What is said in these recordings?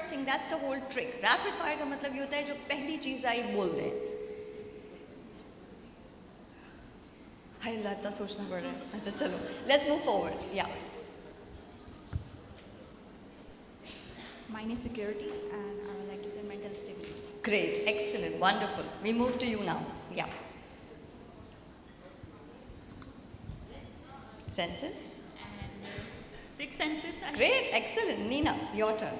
first thing, that's the whole trick. Rapid fire का मतलब ये होता है जो पहली चीज़ आई बोल दें. हाय अल्लाह, इतना सोचना पड़ रहा है. अच्छा चलो, let's move forward. Yeah. Mine is security, and I would like to say mental stability. Great, excellent, wonderful. We move to you now. Yeah. Senses? And six senses. Great, excellent. Nina, your turn.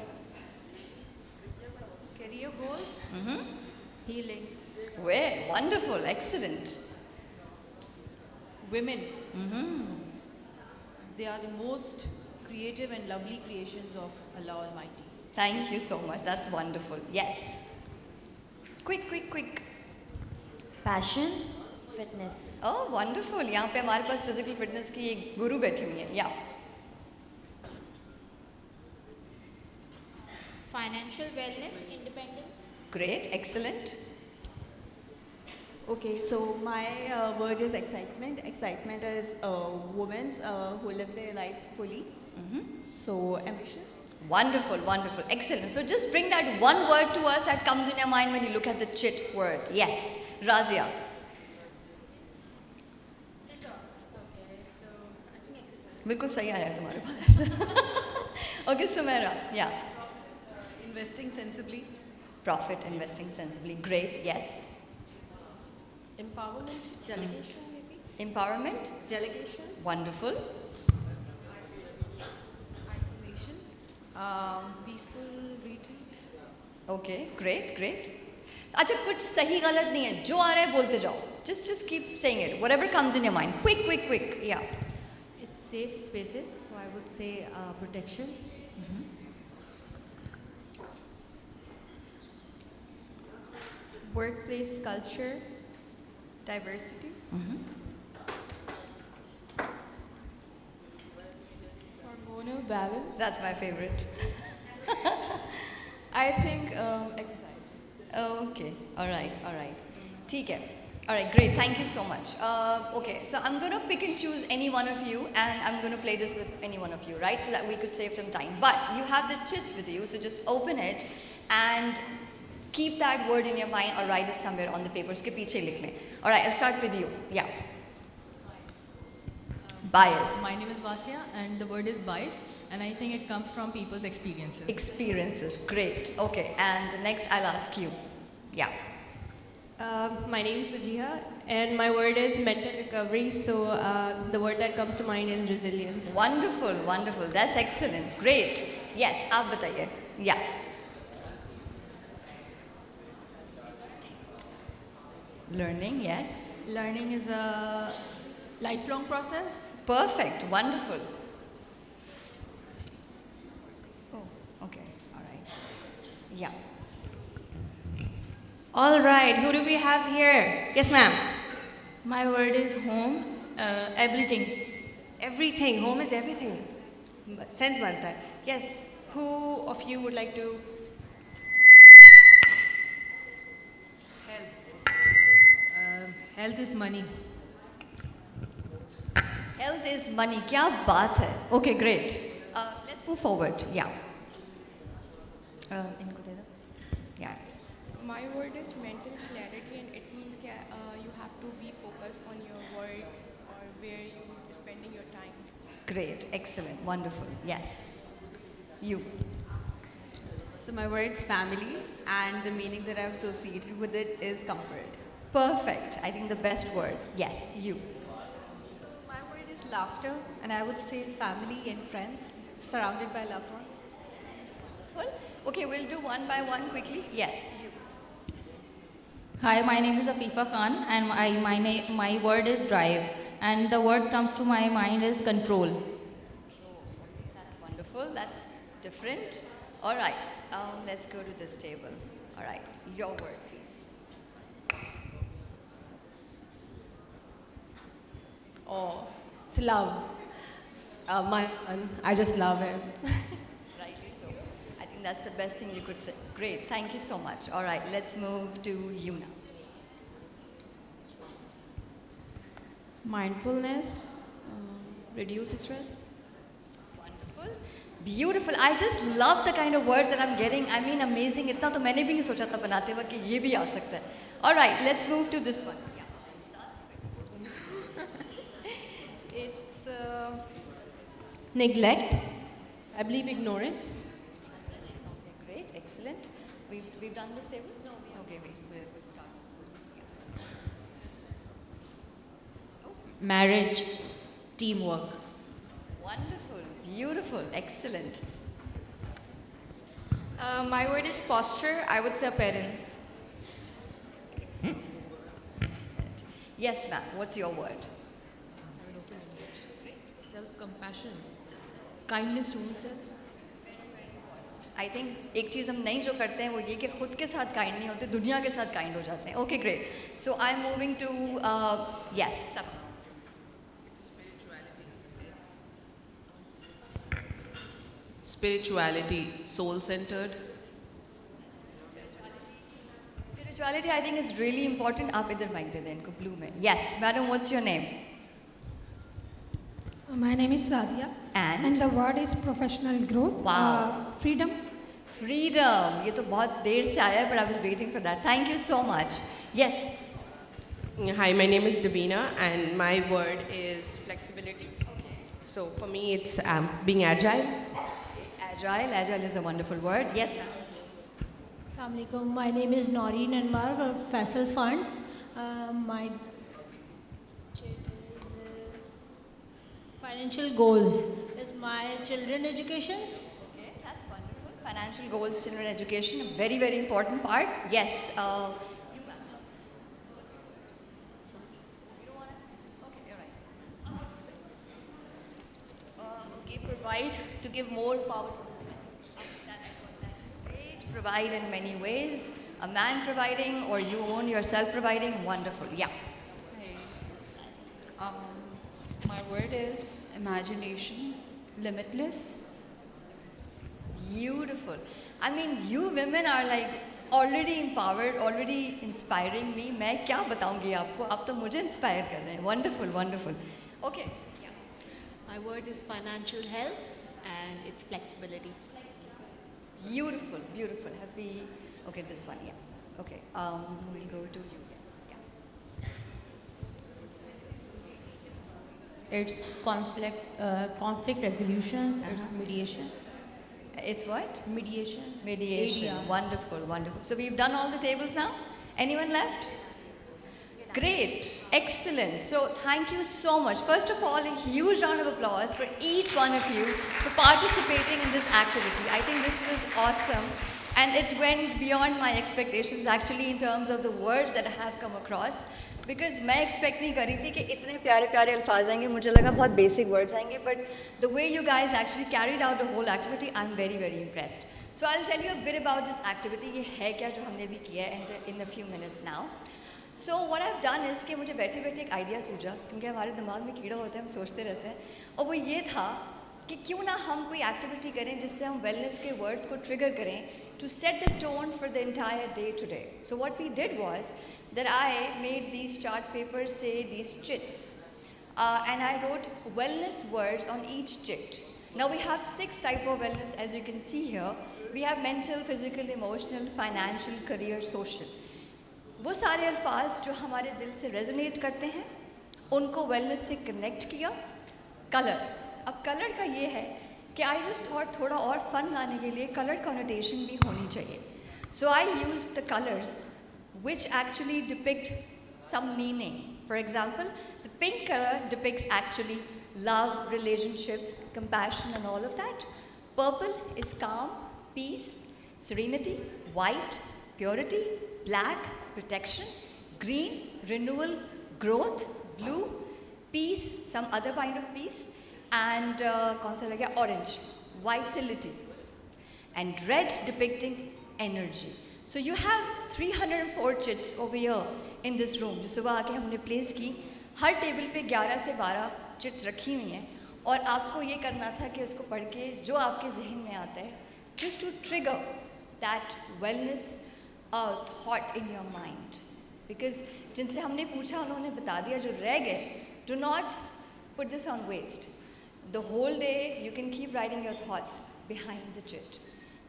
Career goals, healing. Way, wonderful, excellent. Women. They are the most creative and lovely creations of Allah Almighty. Thank you so much. That's wonderful. Yes. Quick, quick, quick. Passion, fitness. Oh, wonderful. यहाँ पे हमारे पास physical fitness की एक गुरु बैठी हुई है. Yeah. Financial wellness, independence. Great, excellent. Okay, so my word is excitement. Excitement is women who live their life fully. So ambitious. Wonderful, wonderful, excellent. So just bring that one word to us that comes in your mind when you look at the chit word. Yes, Razia. बिल्कुल सही आया तुम्हारे पास. Okay, Sumaira. Yeah. Investing sensibly. Profit, investing sensibly. Great. Yes. Empowerment, delegation maybe. Empowerment. Delegation. Wonderful. Isolation. Peaceful retreat. Okay, great, great. अच्छा कुछ सही गलत नहीं है, जो आ रहा है बोलते जाओ. Just keep saying it. Whatever comes in your mind. Quick, quick, quick. Yeah. It's safe spaces, so I would say protection. Workplace culture, diversity. Hormonal balance. That's my favorite. I think exercise. Okay. All right. All right. ठीक है. All right. Great. Thank you so much. Okay. So I'm going to pick and choose any one of you, and I'm going to play this with any one of you, right? So that we could save some time. But you have the chits with you, so just open it and keep that word in your mind or write it somewhere on the paper. इसके पीछे लिख लें. All right. I'll start with you. Yeah. Bias. My name is Vasya and the word is bias and I think it comes from people's experiences. Experiences. Great. Okay. And the next I'll ask you. Yeah. My name is Vajiha and my word is mental recovery. So the word that comes to mind is resilience. Wonderful, wonderful. That's excellent. Great. Yes, आप बताइए. Yeah. Learning, yes. Learning is a lifelong process. Perfect. Wonderful. Oh, okay. All right. Yeah. All right, who do we have here? Yes, ma'am. My word is home, everything. Everything. Home is everything. Sense बनता है. Yes. Who of you would like to? Health is money. Health is money. क्या बात है? Okay, great. Let's move forward. Yeah. इनको दे दो. Yeah. My word is mental clarity, and it means that you have to be focused on your work or where you are spending your time. Great. Excellent. Wonderful. Yes. You. So my word's family, and the meaning that I've associated with it is comfort. Perfect. I think the best word. Yes. You. My word is laughter, and I would say family and friends, surrounded by loved ones. Well, okay, we'll do one by one quickly. Yes. You. Hi, my name is Afifa Khan and my word is drive and the word comes to my mind is control. That's wonderful. That's different. All right. Let's go to this table. All right. Your word, please. Oh, it's love. I just love him. Rightly so. I think that's the best thing you could say. Great. Thank you so much. All right. Let's move to you now. Mindfulness, reduce stress. Wonderful. Beautiful. I just love the kind of words that I'm getting. I mean, amazing. इतना तो मैंने भी नहीं सोचा था बनाते वक्त कि ये भी आ सकता है. All right, let's move to this one. It's neglect. I believe ignorance. Great, excellent. We've done this table? No. Okay, we'll start. Marriage, teamwork. Wonderful, beautiful, excellent. My word is posture. I would say appearance. Yes, ma'am. What's your word? Self-compassion. Kindness to oneself. I think एक चीज़ हम नहीं जो करते हैं वो ये कि खुद के साथ काइंड नहीं होते, दुनिया के साथ काइंड हो जाते हैं. Okay, great. So I'm moving to yes. Spirituality, soul-centered. Spirituality, I think, is really important. आप इधर माइक दे दें इनको blue में. Yes, madam. What's your name? My name is Sadia. And the word is professional growth. Wow. Freedom. Freedom. ये तो बहुत देर से आया है, but I was waiting for that. Thank you so much. Yes. Hi, my name is Davina, and my word is flexibility. So for me, it's being agile. Agile. Agile is a wonderful word. Yes, ma'am. Assalamualaikum. My name is Noreen Anwar of Faisal Funds. My financial goals is my children educations. Okay, that's wonderful. Financial goals, children education, a very, very important part. Yes. You, ma'am. You don't want to? Okay, you're right. Okay, provide to give more power to the women. Great. Provide in many ways. A man providing or you own yourself providing. Wonderful. Yeah. My word is imagination, limitless. Beautiful. I mean, you women are like already empowered, already inspiring me. मैं क्या बताऊंगी आपको? आप तो मुझे inspire कर रहे हैं. Wonderful, wonderful. Okay. Yeah. My word is financial health and it's flexibility. Beautiful, beautiful. Happy. Okay, this one. Yeah. Okay. We'll go to you. Yes. Yeah. It's conflict resolutions, it's mediation. It's what? Mediation. Mediation. ADR. Wonderful, wonderful. So we've done all the tables now? Anyone left? Great. Excellent. So thank you so much. First of all, a huge round of applause for each one of you for participating in this activity. I think this was awesome. And it went beyond my expectations actually in terms of the words that I have come across. Because मैं expect नहीं कर रही थी कि इतने प्यारे प्यारे अल्फाज आएंगे, मुझे लगा बहुत basic words आएंगे, but the way you guys actually carried out the whole activity, I'm very, very impressed. So I'll tell you a bit about this activity. ये है क्या जो हमने भी किया है in a few minutes now. So what I've done is कि मुझे बैठे बैठे एक आइडिया सूझा, क्योंकि हमारे दिमाग में कीड़ा होता है, हम सोचते रहते हैं, और वो ये था कि क्यों ना हम कोई एक्टिविटी करें जिससे हम वेलनेस के वर्ड्स को ट्रिगर करें to set the tone for the entire day today. So what we did was that I made these chart papers, say these chits, and I wrote wellness words on each chit. Now we have 6 types of wellness, as you can see here. We have mental, physical, emotional, financial, career, social. वो सारे अल्फाज जो हमारे दिल से resonate करते हैं, उनको वेलनेस से कनेक्ट किया. कलर. अब कलर का ये है कि आई जस्ट थॉट थोड़ा और फन लाने के लिए कलर कॉनोटेशन भी होनी चाहिए. So I use the colours which actually depict some meaning. For example, the pink color depicts actually love, relationships, compassion and all of that. Purple is calm, peace, serenity. White, purity. Black, protection. Green, renewal, growth. Blue, peace, some other kind of peace. And kaun sa lagya? Orange, vitality. And red depicting energy. So you have 304 chits over here in this room. जो सुबह आके हमने place की, हर table पे 11 से 12 chits रखी हुई हैं, और आपको ये करना था कि उसको पढ़ के जो आपके जहन में आता है, just to trigger that wellness thought in your mind. Because जिनसे हमने पूछा उन्होंने बता दिया, जो रह गए, do not put this on waste. The whole day you can keep writing your thoughts, behind the chit.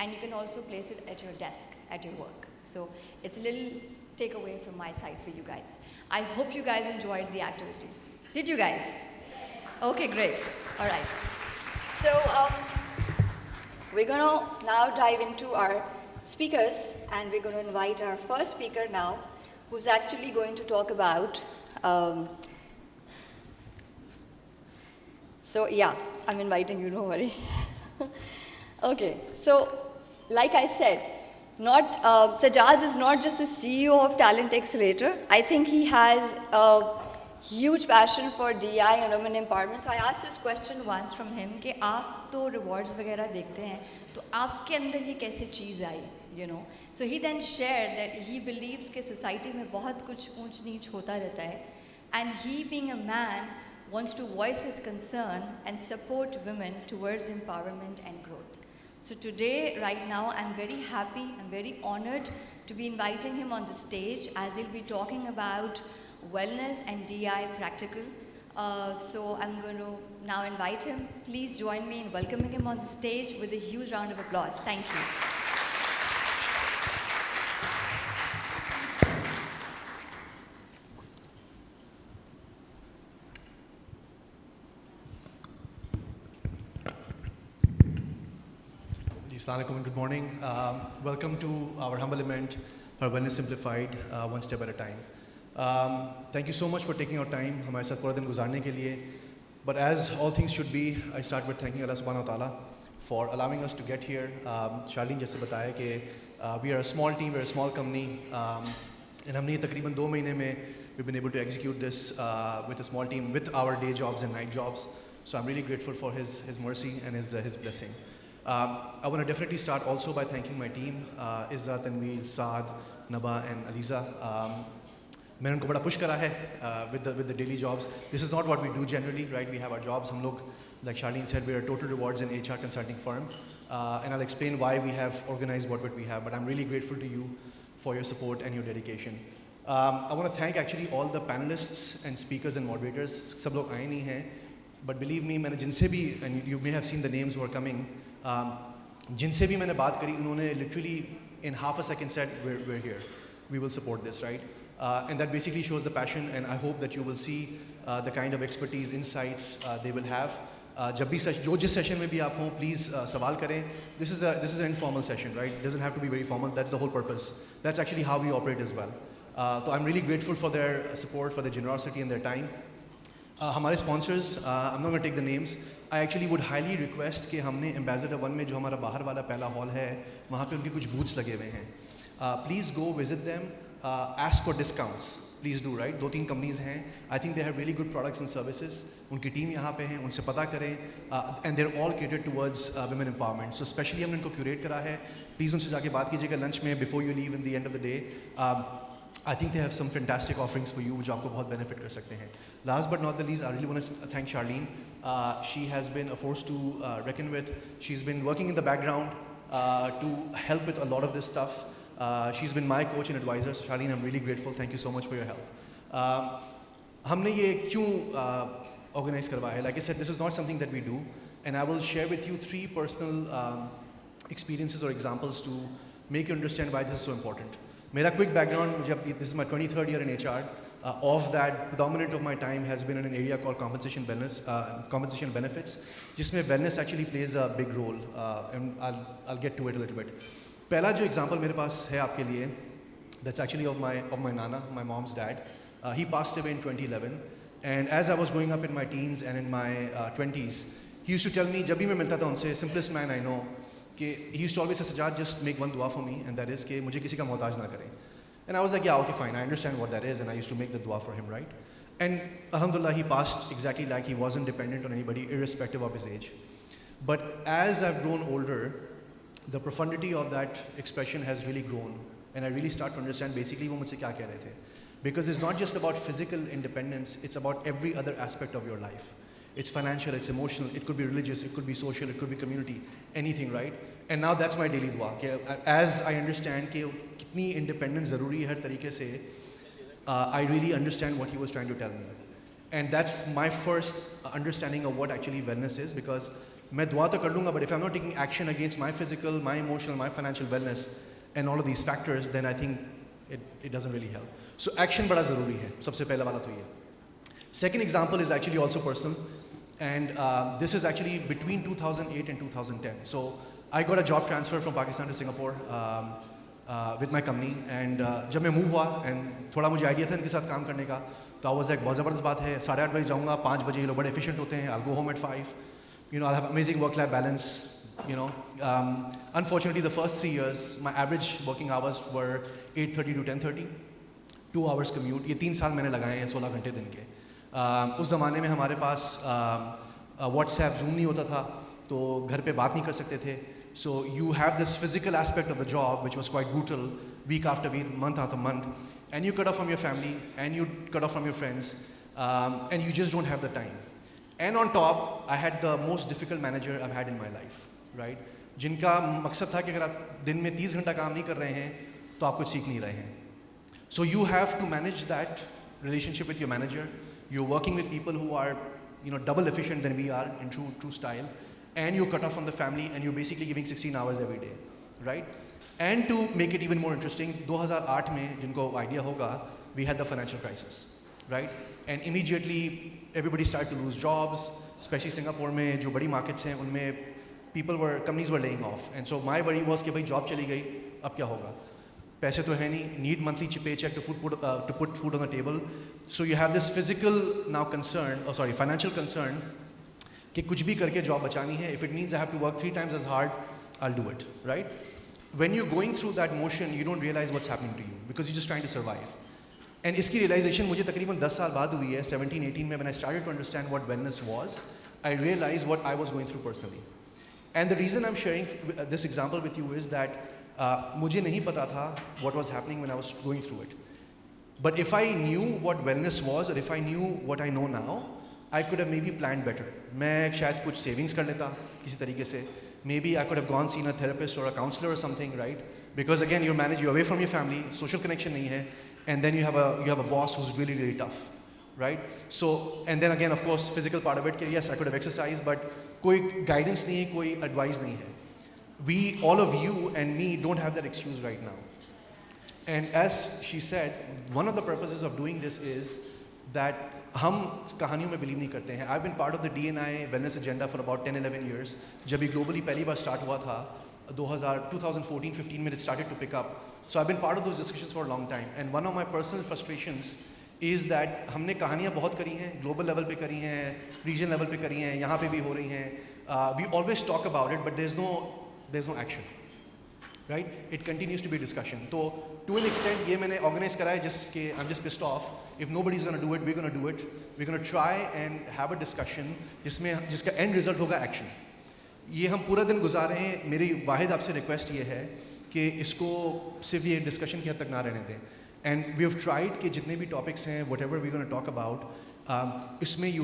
And you can also place it at your desk, at your work. So it's a little takeaway from my side for you guys. I hope you guys enjoyed the activity. Did you guys? Okay, great. All right. So we're going to now dive into our speakers, and we're going to invite our first speaker now, who's actually going to talk about, so yeah, I'm inviting you, don't worry. Okay, so like I said, Sajjad is not just a CEO of Talent Accelerator. I think he has a huge passion for DI and women empowerment. So I asked this question once from him कि आप तो rewards वगैरह देखते हैं, तो आपके अंदर ये कैसे चीज़ आई, you know? So he then shared that he believes कि society में बहुत कुछ ऊंच नीच होता रहता है, and he being a man wants to voice his concern and support women towards empowerment and growth. So today, right now, I'm very happy, I'm very honored to be inviting him on the stage as he'll be talking about wellness and DI practical. So I'm going to now invite him. Please join me in welcoming him on the stage with a huge round of applause. Thank you. Assalamu alaikum and good morning. Welcome to our humble event, our Wellness Simplified, one step at a time. Thank you so much for taking our time हमारे साथ पूरा दिन गुजारने के लिए. But as all things should be, I start with thanking Allah subhanahu wa ta'ala for allowing us to get here. Charlene जैसे बताया कि we are a small team, we're a small company, and हमने तकरीबन 2 महीने में we've been able to execute this with a small team, with our day jobs and night jobs. So I'm really grateful for his mercy and his blessing. I want to definitely start also by thanking my team, Izzat, Anweel, Saad, Naba and Aliza. मैंने उनको बड़ा push करा है with the daily jobs. This is not what we do generally, right? We have our jobs. हम लोग, like Charlene said, we are a total rewards and HR consulting firm. And I'll explain why we have organized what we have. But I'm really grateful to you for your support and your dedication. I want to thank actually all the panelists and speakers and moderators. सब लोग आए नहीं हैं. But believe me, मैंने जिनसे भी, and you may have seen the names who are coming, जिनसे भी मैंने बात करी, उन्होंने literally in half a second said, we're here. We will support this, right? And that basically shows the passion, and I hope that you will see the kind of expertise, insights they will have. जब भी जो जिस session में भी आप हों, please सवाल करें. This is an informal session, right? It doesn't have to be very formal. That's the whole purpose. That's actually how we operate as well. So I'm really grateful for their support, for their generosity and their time. हमारे sponsors, I'm not going to take the names. I actually would highly request कि हमने Ambassador 1 में जो हमारा बाहर वाला पहला hall है, वहाँ पे उनके कुछ booths लगे हुए हैं. Please go visit them. Ask for discounts. Please do, right? 2-3 companies हैं. I think they have really good products and services. उनकी team यहाँ पे है, उनसे पता करें. And they're all catered towards women empowerment. So especially हमने उनको curate करा है. Please उनसे जाके बात कीजिएगा lunch में before you leave in the end of the day. I think they have some fantastic offerings for you, which आपको बहुत benefit कर सकते हैं. Last but not the least, I really want to thank Charlene. She has been a force to reckon with. She's been working in the background to help with a lot of this stuff. She's been my coach and advisor. So Charlene, I'm really grateful. Thank you so much for your help. हमने ये क्यों organize करवाया है? Like I said, this is not something that we do, and I will share with you 3 personal experiences or examples to make you understand why this is so important. मेरा quick background, this is my 23rd year in HR. Of that, predominant of my time has been in an area called compensation benefits, जिसमें wellness actually plays a big role, and I'll get to it a little bit. पहला जो example मेरे पास है आपके लिए, that's actually of my nana, my mom's dad. He passed away in 2011, and as I was growing up in my teens and in my 20s, he used to tell me, जब भी मैं मिलता था उनसे, simplest man I know, कि he used to always say, Sajjad, just make one dua for me, and that is कि मुझे किसी का मोहताज ना करें. And I was like, yeah, okay, fine, I understand what that is, and I used to make the dua for him, right? And alhamdulillah, he passed exactly like he wasn't dependent on anybody, irrespective of his age. But as I've grown older, the profundity of that expression has really grown, and I really start to understand basically वो मुझसे क्या कह रहे थे. Because it's not just about physical independence, it's about every other aspect of your life. It's financial, it's emotional, it could be religious, it could be social, it could be community, anything, right? And now that's my daily dua. As I understand कि कितनी independence ज़रूरी है हर तरीके से, I really understand what he was trying to tell me. And that's my first understanding of what actually wellness is, because मैं दुआ तो कर लूँगा, but if I'm not taking action against my physical, my emotional, my financial wellness and all of these factors, then I think it doesn't really help. So action बड़ा ज़रूरी है, सबसे पहला वाला तो ये. Second example is actually also personal, and this is actually between 2008 and 2010. So I got a job transfer from Pakistan to Singapore with my company, and जब मैं move हुआ and थोड़ा मुझे idea था इनके साथ काम करने का, तो I was like बहुत ज़बरदस्त बात है, 8:30 बजे जाऊँगा, 5 बजे ये लोग बड़े efficient होते हैं, I'll go home at 5. You know, I'll have amazing work-life balance. You know, unfortunately, the first 3 years, my average working hours were 8:30 to 10:30, 2 hours commute. ये 3 साल मैंने लगाए हैं 16 घंटे दिन के. उस ज़माने में हमारे पास WhatsApp, Zoom नहीं होता था, तो घर पे बात नहीं कर सकते थे. So you have this physical aspect of the job, which was quite brutal, week after week, month after month, and you cut off from your family, and you cut off from your friends, and you just don't have the time. And on top, I had the most difficult manager I've had in my life, right? जिनका मकसद था कि अगर आप दिन में 30 घंटा काम नहीं कर रहे हैं, तो आप कुछ सीख नहीं रहे हैं. So you have to manage that relationship with your manager. You're working with people who are, you know, double efficient than we are in true style, and you cut off from the family, and you're basically giving 16 hours every day, right? And to make it even more interesting, 2008 में जिनको idea होगा, we had the financial crisis, right? And immediately everybody started to lose jobs, especially Singapore में जो बड़ी markets हैं उनमें companies were laying off, and so my worry was कि भाई job चली गई, अब क्या होगा? पैसे तो है नहीं, need monthly paycheck to put food on the table. So you have this financial concern कि कुछ भी करके job बचानी है. If it means I have to work 3 times as hard, I'll do it, right? When you're going through that motion, you don't realize what's happening to you because you're just trying to survive. And इसकी realization मुझे तकरीबन 10 साल बाद हुई है, 17-18 में, when I started to understand what wellness was, I realized what I was going through personally. And the reason I'm sharing this example with you is that मुझे नहीं पता था what was happening when I was going through it. But if I knew what wellness was, or if I knew what I know now, I could have maybe planned better. मैं शायद कुछ savings कर लेता किसी तरीके से. Maybe I could have gone seen a therapist or a counselor or something, right? Because again, you're away from your family, social connection नहीं है, and then you have a boss who's really, really tough, right? So, and then again, of course, physical part of it, yes, I could have exercised, but कोई guidance नहीं है, कोई advice नहीं है. We, all of you and me, don't have that excuse right now. And as she said, one of the purposes of doing this is that हम कहानियों में believe नहीं करते हैं. I've been part of the D&I wellness agenda for about 10-11 years. जब ये globally पहली बार start हुआ था, 2014-15 में it started to pick up. So I've been part of those discussions for a long time. And one of my personal frustrations is that हमने कहानियाँ बहुत करी हैं, global level पे करी हैं, region level पे करी हैं, यहाँ पे भी हो रही हैं. We always talk about it, but there's no action, right? It continues to be discussion. So to an extent, ये मैंने organize करा है just कि I'm just pissed off. If nobody's going to do it, we're going to do it. We're going to try and have a discussion जिसका end result होगा action. ये हम पूरा दिन गुजार रहे हैं. मेरी वाहिद आपसे request ये है कि इसको सिर्फ ये discussion की हद तक ना रहने दें. And we have tried कि जितने भी topics हैं, whatever we're going to talk about, इसमें you